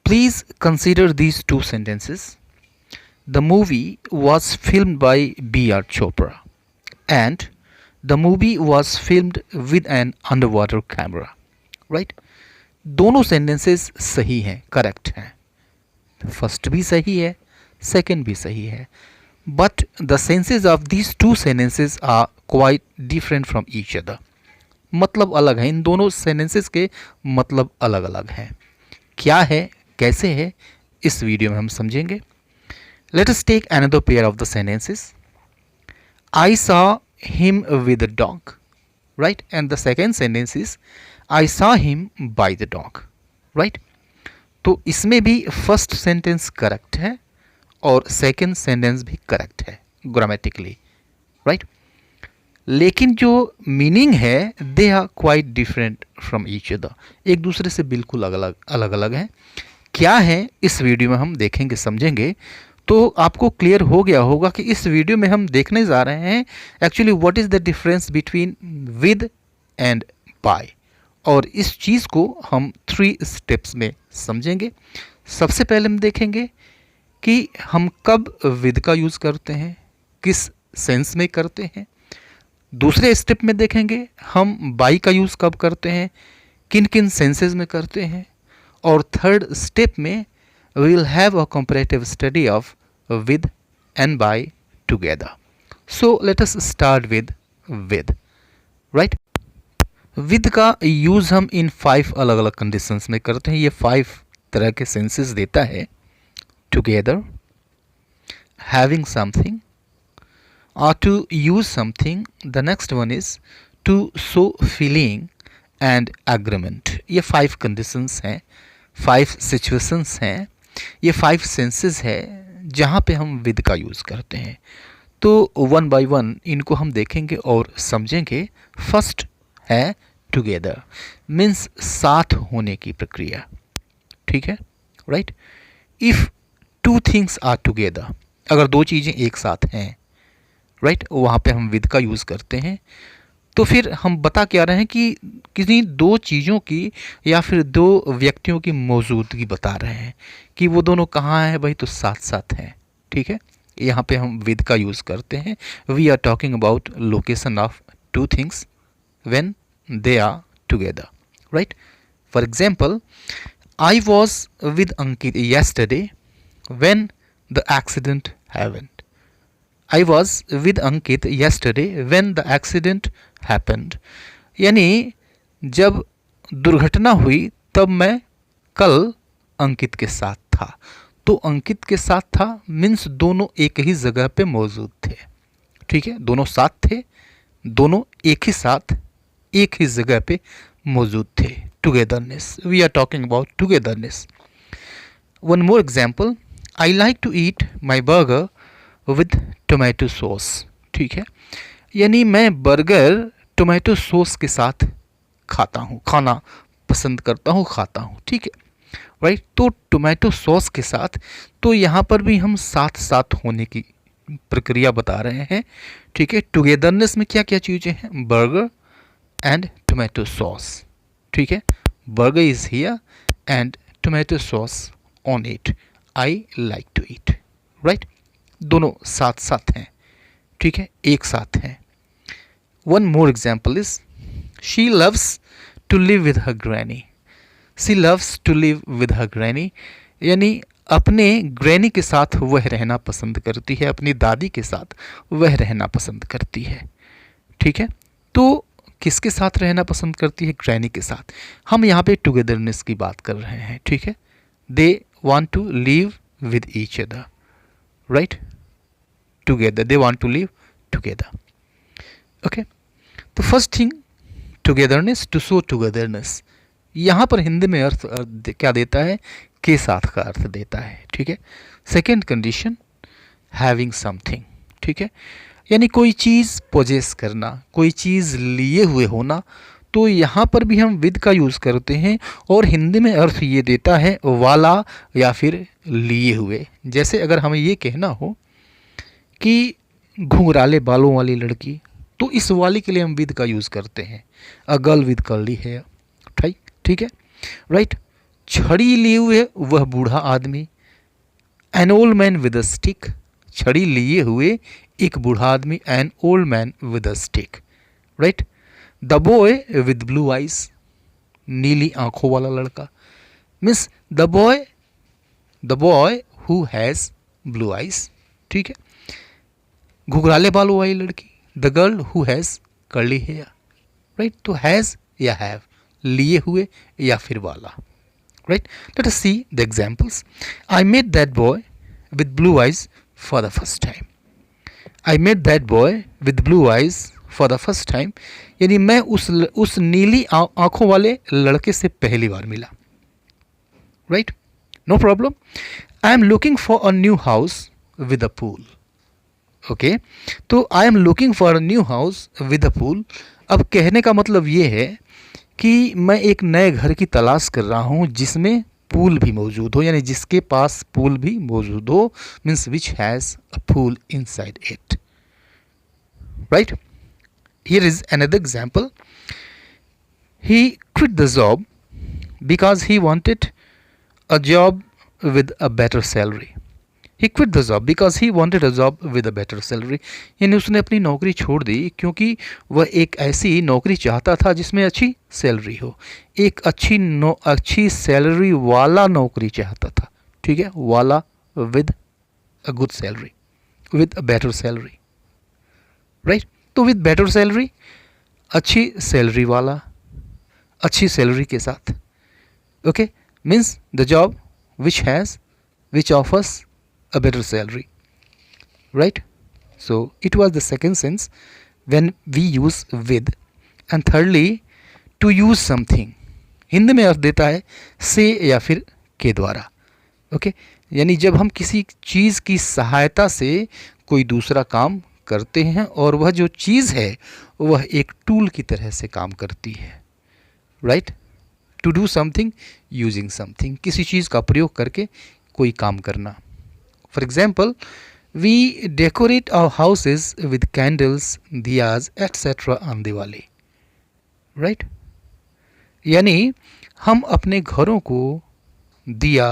Please consider these two sentences. The movie was filmed by B.R. Chopra and the movie was filmed with an underwater camera. Right? दोनों sentences सही हैं, correct हैं. First भी सही है, second भी सही है. But the senses of these two sentences are quite different from each other. मतलब अलग है, इन दोनों sentences के मतलब अलग अलग हैं. क्या है, कैसे है, इस वीडियो में हम समझेंगे. Let us take another pair of the sentences. I saw him with a dog, right? And the second sentence is I saw him by the dog, right? तो इसमें भी फर्स्ट सेंटेंस करेक्ट है और second sentence भी correct है grammatically, right? लेकिन जो meaning है they are quite different from each other. एक दूसरे से बिल्कुल अलग अलग है. क्या है इस वीडियो में हम देखेंगे, समझेंगे. तो आपको क्लियर हो गया होगा कि इस वीडियो में हम देखने जा रहे हैं actually what is the difference between with and by, और इस चीज़ को हम 3 स्टेप्स में समझेंगे. सबसे पहले हम देखेंगे कि हम कब विद का यूज़ करते हैं, किस सेंस में करते हैं. दूसरे स्टेप में देखेंगे हम बाय का यूज़ कब करते हैं, किन किन सेंसेस में करते हैं. और थर्ड स्टेप में we will have a comparative study of with and by together. So let us start with with, right? with का यूज़ हम इन 5 अलग अलग कंडीशंस में करते हैं. ये 5 तरह के सेंसेस देता है. together, having something, or to use something. The next one is to show feeling and agreement. ये 5 कंडीशंस हैं, 5 सिचुएशंस हैं, ये 5 सेंसेस है जहाँ पे हम विद का यूज़ करते हैं. तो वन बाय वन इनको हम देखेंगे और समझेंगे. फर्स्ट है टुगेदर, मीन्स साथ होने की प्रक्रिया. ठीक है, right? If 2 things are together, अगर 2 चीज़ें एक साथ हैं, राइट, वहाँ पे हम विद का यूज़ करते हैं. तो फिर हम बता क्या रहे हैं कि किसी 2 चीज़ों की या फिर 2 व्यक्तियों की मौजूदगी बता रहे हैं कि वो दोनों कहाँ हैं भाई, तो साथ साथ हैं. ठीक है, यहाँ पे हम विद का यूज़ करते हैं. We are talking about location of 2 things when they are together, right? For example, I was with Ankit yesterday when the accident happened. I was with Ankit yesterday when the accident happened. यानी जब दुर्घटना हुई तब मैं कल अंकित के साथ था. तो अंकित के साथ था मीन्स दोनों एक ही जगह पे मौजूद थे. ठीक है, दोनों साथ थे, दोनों एक ही साथ एक ही जगह पे मौजूद थे. Togetherness, we are talking about togetherness. One more example, I like to eat my burger with tomato sauce. ठीक है, यानी मैं बर्गर टोमेटो सॉस के साथ खाता हूँ, खाना पसंद करता हूँ, खाता हूँ. ठीक है, राइट? तो टोमेटो सॉस के साथ, तो यहाँ पर भी हम साथ साथ होने की प्रक्रिया बता रहे हैं. ठीक है, टुगेदरनेस में क्या क्या चीज़ें हैं, बर्गर एंड टोमेटो सॉस. ठीक है, burger is here and tomato sauce on it. I like to eat, right? दोनों साथ साथ हैं. ठीक है, एक साथ हैं. One more example is she loves to live with her granny. She loves to live with her granny, यानी अपने ग्रैनी के साथ वह रहना पसंद करती है, अपनी दादी के साथ वह रहना पसंद करती है. ठीक है, तो किसके साथ रहना पसंद करती है, ग्रैनी के साथ. हम यहाँ पे टुगेदरनेस की बात कर रहे हैं. ठीक है, they want to live with each other, right? together, they want to live together. okay, तो first thing togetherness, to show togetherness. यहाँ पर हिंदी में अर्थ क्या देता है, के साथ का अर्थ देता है. ठीक है. Second condition, having something. ठीक है, यानी कोई चीज़ पोजेस करना, कोई चीज़ लिए हुए होना. तो यहाँ पर भी हम विद का यूज़ करते हैं और हिंदी में अर्थ ये देता है वाला या फिर लिए हुए. जैसे अगर हमें ये कहना हो कि घुंघराले बालों वाली लड़की, तो इस वाली के लिए हम विद का यूज़ करते हैं. A girl with curly hair. ठीक है, राइट? छड़ी लिए हुए वह बूढ़ा आदमी, an old man with a stick, छड़ी लिए हुए एक बूढ़ा आदमी, an old man with a stick, right. The boy with blue eyes, नीली आंखों वाला लड़का, means the boy who has blue eyes, ठीक है। घुघराले बालों वाली लड़की, the girl who has curly hair, right. तो हैज़ या हैव, लिए हुए या फिर वाला, right? Let us see the examples. I met that boy with blue eyes for the first time. I met that boy with blue eyes for the first time. यानी मैं उस नीली आंखों वाले लड़के से पहली बार मिला, right? No problem. I am looking for a new house with a pool. Okay? तो I am looking for a new house with a pool. अब कहने का मतलब ये है कि मैं एक नए घर की तलाश कर रहा हूँ जिसमें पूल भी मौजूद हो, यानी जिसके पास पूल भी मौजूद हो, means which has a pool inside it, right. Here is another example, he quit the job because he wanted a job with a better salary. He quit the job because he wanted a job with a better salary, यानी उसने अपनी नौकरी छोड़ दी क्योंकि वह एक ऐसी नौकरी चाहता था जिसमें अच्छी सैलरी हो, एक अच्छी सैलरी वाला नौकरी चाहता था, ठीक है, वाला with a good salary, with a better salary, right. तो विद बेटर सैलरी, अच्छी सैलरी वाला, अच्छी सैलरी के साथ, okay, means the job which offers a better salary, right? So it was the second sense when we use with. And thirdly, to use something, Hindi में अर्थ देता है से या फिर के द्वारा, ओके, यानी जब हम किसी चीज़ की सहायता से कोई दूसरा काम करते हैं और वह जो चीज़ है वह एक टूल की तरह से काम करती है, right. To do something using something, किसी चीज़ का प्रयोग करके कोई काम करना। For example, we decorate our houses with candles, diyas, etc. on Diwali, right? यानी हम अपने घरों को दिया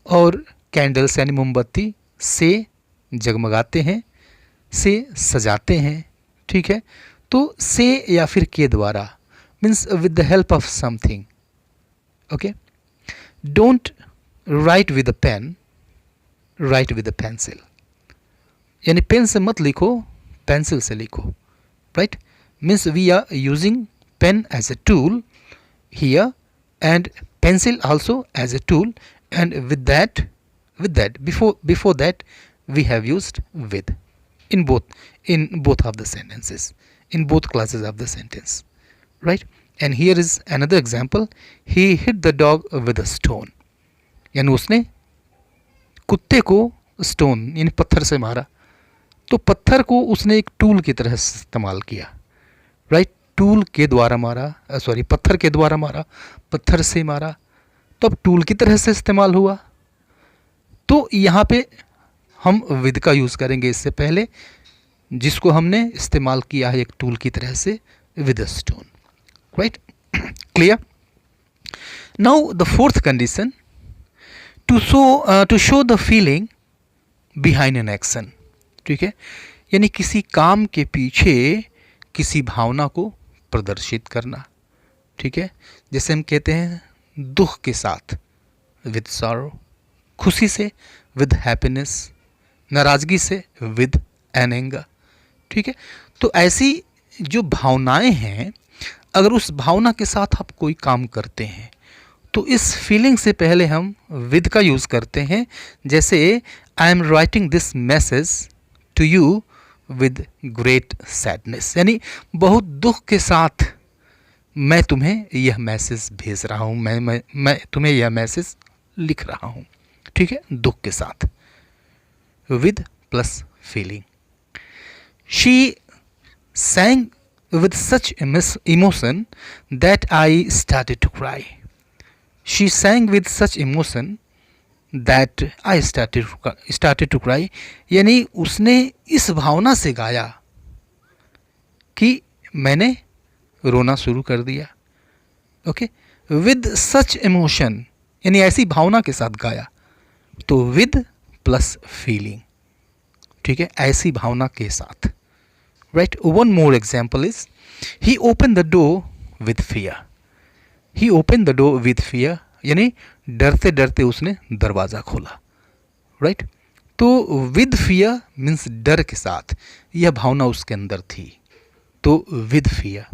और कैंडल्स यानी मोमबत्ती से जगमगाते हैं, से सजाते हैं, ठीक है। तो से या फिर के द्वारा, means with the help of something, okay. Don't write with a pen, write with a pencil, यानी पेन से मत लिखो, पेंसिल से लिखो, right. Means we are using pen as a tool here and pencil also as a tool, and with that before that we have used with in both of the sentences, in both classes of the sentence, right? And here is another example, he hit the dog with a stone, यानी उसने कुत्ते को stone यानी पत्थर से मारा, तो पत्थर को उसने एक टूल की तरह इस्तेमाल किया, राइट। टूल के द्वारा मारा, पत्थर के द्वारा मारा, पत्थर से मारा, तो अब टूल की तरह से इस्तेमाल हुआ। तो यहाँ पे हम विद का यूज़ करेंगे इससे पहले, जिसको हमने इस्तेमाल किया है एक टूल की तरह से, with a stone, right. Clear. Now the fourth condition, to show the feeling behind an action, ठीक है, यानी किसी काम के पीछे किसी भावना को प्रदर्शित करना, ठीक है। जैसे हम कहते हैं दुख के साथ विद सॉरो, खुशी से विद हैप्पीनेस, नाराज़गी से विद एन एंगर, ठीक है। तो ऐसी जो भावनाएं हैं, अगर उस भावना के साथ आप कोई काम करते हैं तो इस फीलिंग से पहले हम विद का यूज़ करते हैं। जैसे I am writing this message to you with great sadness, यानी बहुत दुख के साथ मैं तुम्हें यह मैसेज भेज रहा हूँ, मैं तुम्हें यह मैसेज लिख रहा हूँ, ठीक है, दुख के साथ, with plus feeling. She sang with such emotion that I started to cry. She sang with such emotion that I started to cry. यानी उसने इस भावना से गाया कि मैंने रोना शुरू कर दिया, ओके। विद सच इमोशन, यानी ऐसी भावना के साथ गाया, तो विद प्लस फीलिंग, ठीक है, ऐसी भावना के साथ, right. One more example is he open the door with fear, he open the door with fear, यानी डरते डरते उसने दरवाज़ा खोला, राइट। तो विद फियर मीन्स डर के साथ, यह भावना उसके अंदर थी, तो with fear,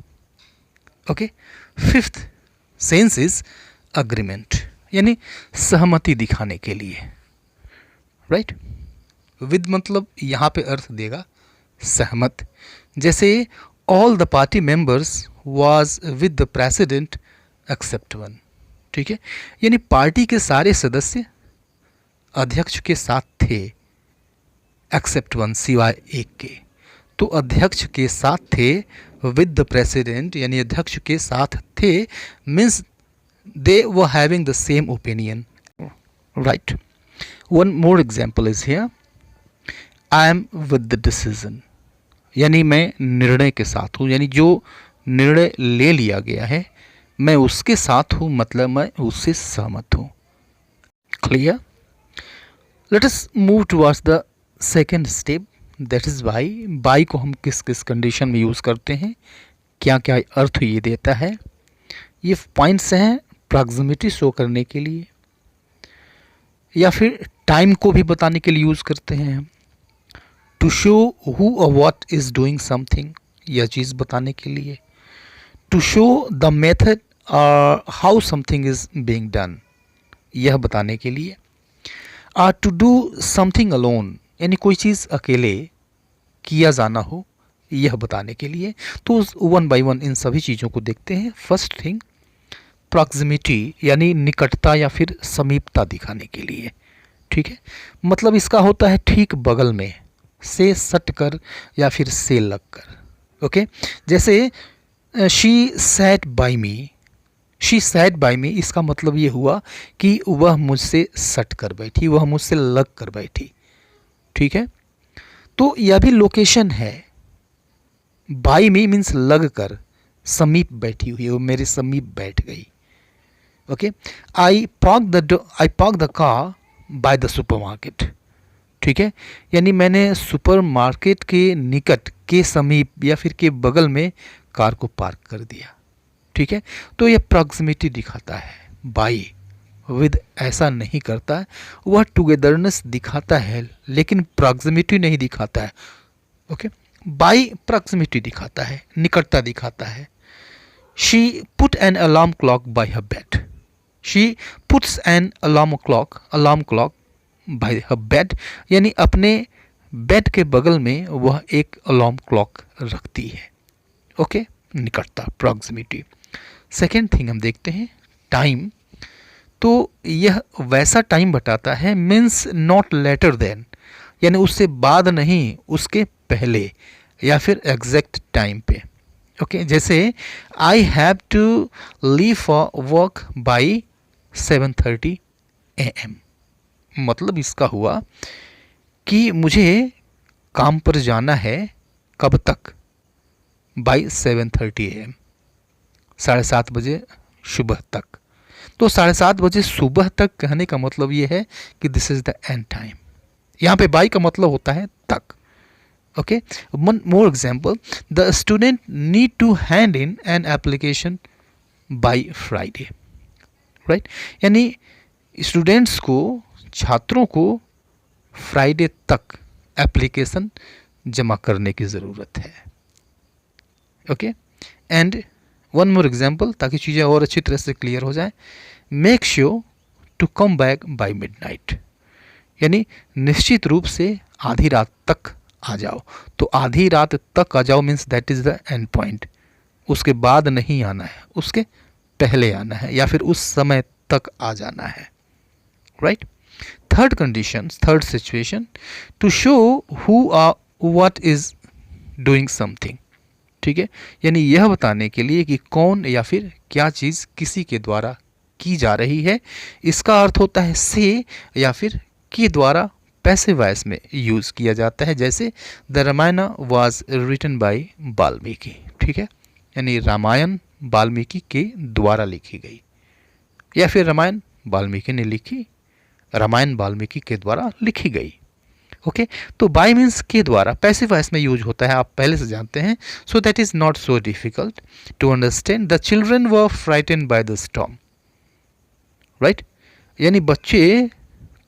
okay. Fifth sense is agreement, यानी सहमति दिखाने के लिए, राइट। विद मतलब यहाँ पे अर्थ देगा सहमत, जैसे all the party members was with the president except one, ठीक है, यानी पार्टी के सारे सदस्य अध्यक्ष के साथ थे, एक्सेप्ट वन सिवाय एक के, तो अध्यक्ष के साथ थे, विद द प्रेसिडेंट यानी अध्यक्ष के साथ थे means they were having the same opinion, right. One more example is here, I am with the decision, यानी मैं निर्णय के साथ हूँ, यानी जो निर्णय ले लिया गया है मैं उसके साथ हूँ, मतलब मैं उससे सहमत हूँ, clear. Let us move towards the second step, that is by. By को हम किस किस कंडीशन में यूज़ करते हैं, क्या क्या अर्थ ये देता है, ये पॉइंट्स हैं प्रॉक्सिमिटी शो करने के लिए, या फिर टाइम को भी बताने के लिए यूज़ करते हैं हम, टू शो हु और व्हाट इज़ डूइंग समथिंग, यह चीज़ बताने के लिए, to show the method how something is being done, यह बताने के लिए, टू डू समथिंग अलोन, यानी कोई चीज़ अकेले किया जाना हो, यह बताने के लिए। तो वन बाय वन इन सभी चीज़ों को देखते हैं। फर्स्ट थिंग प्रॉक्सिमिटी, यानी निकटता या फिर समीपता दिखाने के लिए, ठीक है, मतलब इसका होता है ठीक बगल में, से सट कर या फिर से लग कर, ओके। जैसे she sat by me, she sat by me, इसका मतलब ये हुआ कि वह मुझसे सट कर बैठी, वह मुझसे लग कर बैठी, ठीक है। तो यह भी लोकेशन है, बाय मी मीन्स लग कर, समीप बैठी हुई है, वो मेरे समीप बैठ गई, okay. I park the car by the supermarket, ठीक है, यानी मैंने सुपरमार्केट के निकट के समीप या फिर के बगल में कार को पार्क कर दिया, ठीक है। तो यह प्रॉक्सिमिटी दिखाता है। बाई विद ऐसा नहीं करता है, वह टुगेदरनेस दिखाता है लेकिन प्रॉक्सिमिटी नहीं दिखाता है, ओके। बाई प्रॉक्सिमिटी दिखाता है, निकटता दिखाता है। She put an alarm clock bye her bed, she puts an alarm clock bye her bed, यानी अपने बेड के बगल में वह एक अलार्म क्लॉक रखती है, ओके, निकटता प्रॉक्सिमिटी। सेकेंड थिंग हम देखते हैं टाइम, तो यह वैसा टाइम बताता है, मीन्स नॉट लेटर देन, यानी उससे बाद नहीं, उसके पहले या फिर एग्जैक्ट टाइम पे, ओके। जैसे I have to leave for work by 7:30 AM, मतलब इसका हुआ कि मुझे काम पर जाना है कब तक, बाई 7:30 AM, 7:30 बजे सुबह तक। तो 7:30 बजे सुबह तक कहने का मतलब ये है कि this is the end time, यहाँ पे बाई का मतलब होता है तक, okay. One more example, the student need to hand in an application by Friday, right, यानी स्टूडेंट्स को, छात्रों को फ्राइडे तक एप्लीकेशन जमा करने की ज़रूरत है, okay. And one more example, ताकि चीज़ें और अच्छी तरह से क्लियर हो जाए, make sure to come back by midnight, यानी निश्चित रूप से आधी रात तक आ जाओ। तो आधी रात तक आ जाओ means that is the end point, उसके बाद नहीं आना है, उसके पहले आना है या फिर उस समय तक आ जाना है, right. Third condition, third situation, to show who or what is doing something, ठीक है, यानी यह बताने के लिए कि कौन या फिर क्या चीज़ किसी के द्वारा की जा रही है। इसका अर्थ होता है से या फिर के द्वारा पैसिव वॉइस में यूज़ किया जाता है, जैसे the Ramayana was written by Valmiki, ठीक है, यानी रामायण वाल्मीकि के द्वारा लिखी गई, या फिर रामायण वाल्मीकि ने लिखी, रामायण वाल्मीकि के द्वारा लिखी गई। ओके, तो बाय मीन्स के द्वारा पैसिव वॉइस में यूज होता है, आप पहले से जानते हैं। So that is not so difficult to understand. The children were frightened by the storm, right, यानी बच्चे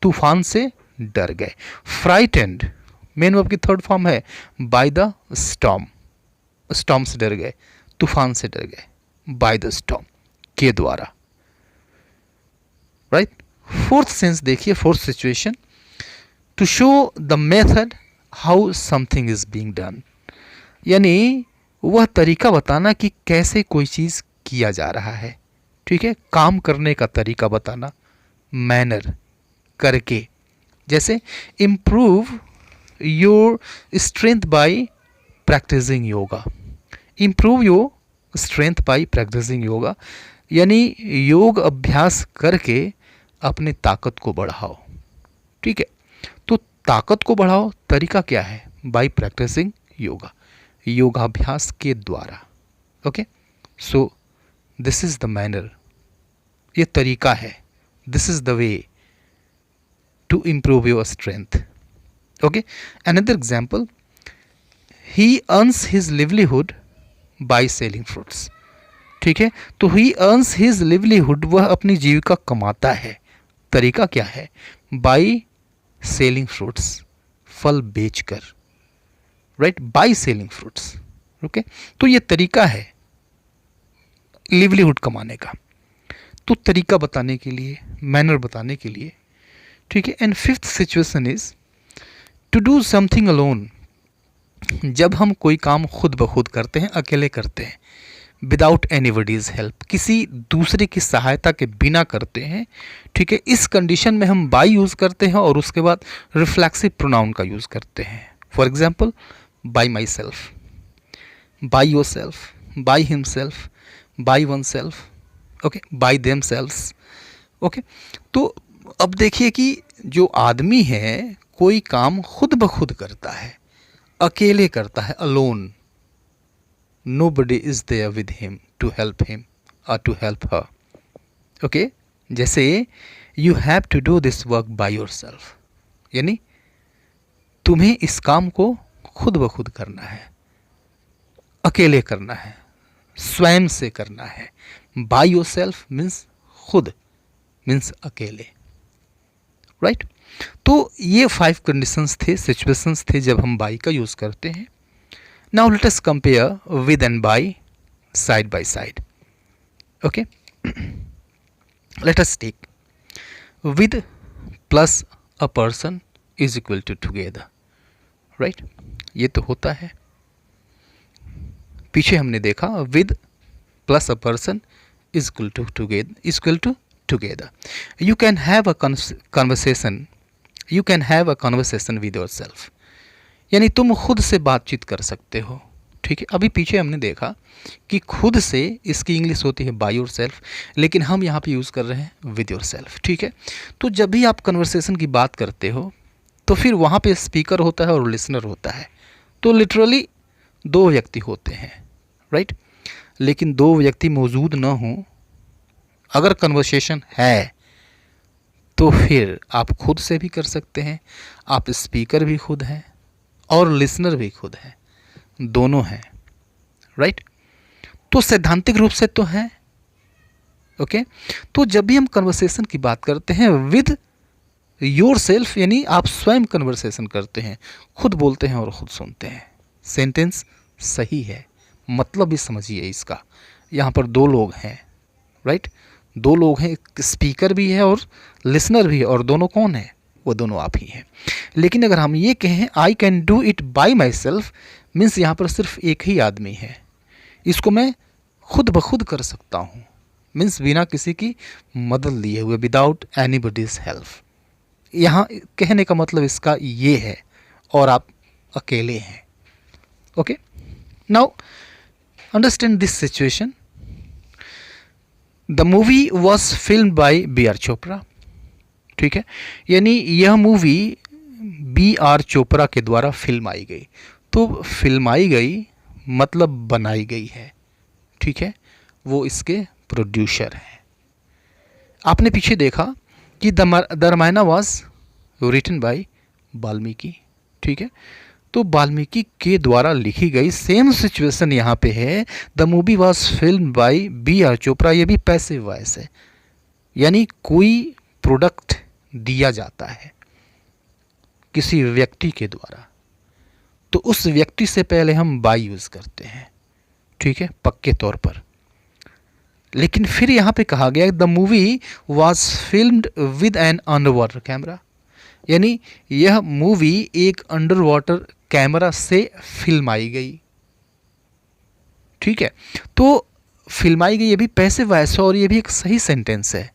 तूफान से डर गए। फ्राइटेंड मेन वर्ब की थर्ड फॉर्म है बाय द स्टॉर्म, स्टॉर्म से डर गए, तूफान से डर गए, बाय द स्टॉर्म के द्वारा, राइट। फोर्थ सेंस देखिए, fourth situation, to show the method how something is being done, यानी वह तरीका बताना कि कैसे कोई चीज किया जा रहा है, ठीक है, काम करने का तरीका बताना, मैनर, करके। जैसे improve your strength by practicing yoga, improve your strength by practicing yoga, यानी योग अभ्यास करके अपने ताकत को बढ़ाओ, ठीक है। तो ताकत को बढ़ाओ, तरीका क्या है, बाय प्रैक्टिसिंग योगा, योगाभ्यास के द्वारा। Okay, so this is the manner, ये तरीका है, this is the way to improve your strength. Okay, another example, he earns his livelihood by selling fruits, ठीक है। तो ही अर्न्स हिज लिवलीहुड, वह अपनी जीविका कमाता है, तरीका क्या है, बाय सेलिंग फ्रूट्स, फल बेचकर, right, bye selling fruits. Okay, तो ये तरीका है लिवलीहुड कमाने का, तो तरीका बताने के लिए, मैनर बताने के लिए, ठीक है। And fifth situation is to do something alone, जब हम कोई काम खुद ब खुद करते हैं, अकेले करते हैं, विदाउट एनीबडीज हेल्प, किसी दूसरे की सहायता के बिना करते हैं, ठीक है। इस कंडीशन में हम बाय यूज़ करते हैं और उसके बाद रिफ्लेक्सिव प्रोनाउन का यूज़ करते हैं। For example, bye my self, by your self, by himself, by one self, okay, bye them selves. Okay, तो अब देखिए कि जो आदमी है कोई काम खुद ब खुद करता है, अकेले करता है, alone, nobody is there with him to help him or to help her. Okay, जैसे you have to do this work by yourself, यानी तुम्हें इस काम को खुद ब खुद करना है, अकेले करना है, स्वयं से करना है। by yourself means खुद, means अकेले, राइट। तो ये 5 कंडीशंस थे, सिचुएशंस थे जब हम बाई का यूज़ करते हैं। Now let us compare with and by side by side. Okay, let us take with plus a person is equal to together, right? ये तो होता है, पीछे हमने देखा with plus a person is equal to together. You can have a conversation. You can have a conversation with yourself. यानी तुम खुद से बातचीत कर सकते हो, ठीक है। अभी पीछे हमने देखा कि खुद से इसकी इंग्लिश होती है बाय योर सेल्फ, लेकिन हम यहाँ पे यूज़ कर रहे हैं विद योर सेल्फ, ठीक है। तो जब भी आप कन्वर्सेशन की बात करते हो तो फिर वहाँ पे स्पीकर होता है और लिसनर होता है, तो लिटरली 2 व्यक्ति होते हैं, राइट। लेकिन 2 व्यक्ति मौजूद ना हो, अगर कन्वर्सेशन है तो फिर आप खुद से भी कर सकते हैं, आप स्पीकर भी खुद हैं और लिसनर भी खुद है, दोनों हैं, राइट। तो सैद्धांतिक रूप से तो है, ओके। तो जब भी हम कन्वर्सेशन की बात करते हैं विद योर सेल्फ, यानी आप स्वयं कन्वर्सेशन करते हैं, खुद बोलते हैं और खुद सुनते हैं। सेंटेंस सही है, मतलब भी समझिए इसका। यहाँ पर 2 लोग हैं, राइट, 2 लोग हैं, एक स्पीकर भी है और लिसनर भी है, और दोनों कौन है, वो दोनों आप ही हैं। लेकिन अगर हम ये कहें I can do it by my self, means यहाँ पर सिर्फ एक ही आदमी है, इसको मैं खुद ब खुद कर सकता हूँ, मीन्स बिना किसी की मदद लिए हुए, विदाउट एनीबडीज हेल्प। यहाँ कहने का मतलब इसका ये है, और आप अकेले हैं। Okay, now understand this situation. The movie was film bye B.R. Chopra, ठीक है, यानी यह मूवी B.R. चोपड़ा के द्वारा फिल्म आई गई। तो फिल्माई गई मतलब बनाई गई है, ठीक है, वो इसके प्रोड्यूसर हैं। आपने पीछे देखा कि the Ramayana was written by Valmiki, ठीक है। तो वाल्मीकि के द्वारा लिखी गई सेम सिचुएशन यहाँ पे है। The movie was film by B R Chopra, ये भी पैसिव वॉइस है, यानी कोई प्रोडक्ट दिया जाता है किसी व्यक्ति के द्वारा, तो उस व्यक्ति से पहले हम बाय यूज़ करते हैं, ठीक है, पक्के तौर पर। लेकिन फिर यहाँ पे कहा गया the movie was filmed with an under water camera, यानी यह मूवी एक अंडर वाटर कैमरा से फिल्माई गई, ठीक है। तो फिल्माई गई, ये भी पैसिव वॉइस है और ये भी एक सही सेंटेंस है।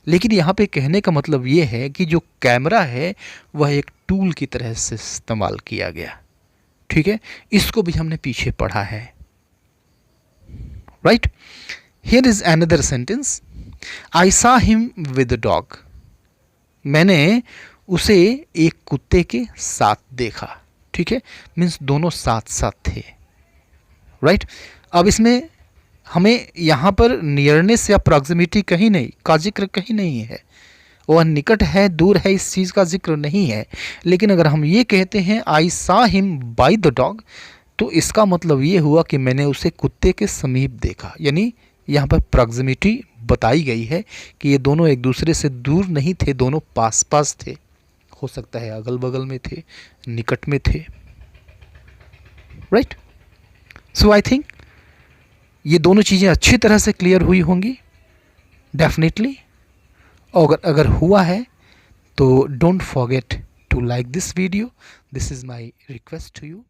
लेकिन यहाँ पे कहने का मतलब ये है कि जो कैमरा है वह एक टूल की तरह से इस्तेमाल किया गया, ठीक है। इसको भी हमने पीछे पढ़ा है, right. Here is another sentence, I saw him with the dog, मैंने उसे एक कुत्ते के साथ देखा, ठीक है, मीन्स दोनों साथ साथ थे, राइट। अब इसमें हमें यहाँ पर नियरनेस या प्रॉक्सिमिटी कहीं नहीं का जिक्र कहीं नहीं है, वह निकट है दूर है इस चीज़ का जिक्र नहीं है। लेकिन अगर हम ये कहते हैं I saw him by the dog, तो इसका मतलब ये हुआ कि मैंने उसे कुत्ते के समीप देखा, यानी यहाँ पर प्रॉक्सिमिटी बताई गई है कि ये दोनों एक दूसरे से दूर नहीं थे, दोनों पास पास थे, हो सकता है अगल बगल में थे, निकट में थे, राइट। सो आई थिंक ये दोनों चीज़ें अच्छी तरह से क्लियर हुई होंगी डेफिनेटली। और अगर हुआ है तो don't forget to like this video, this is my request to you.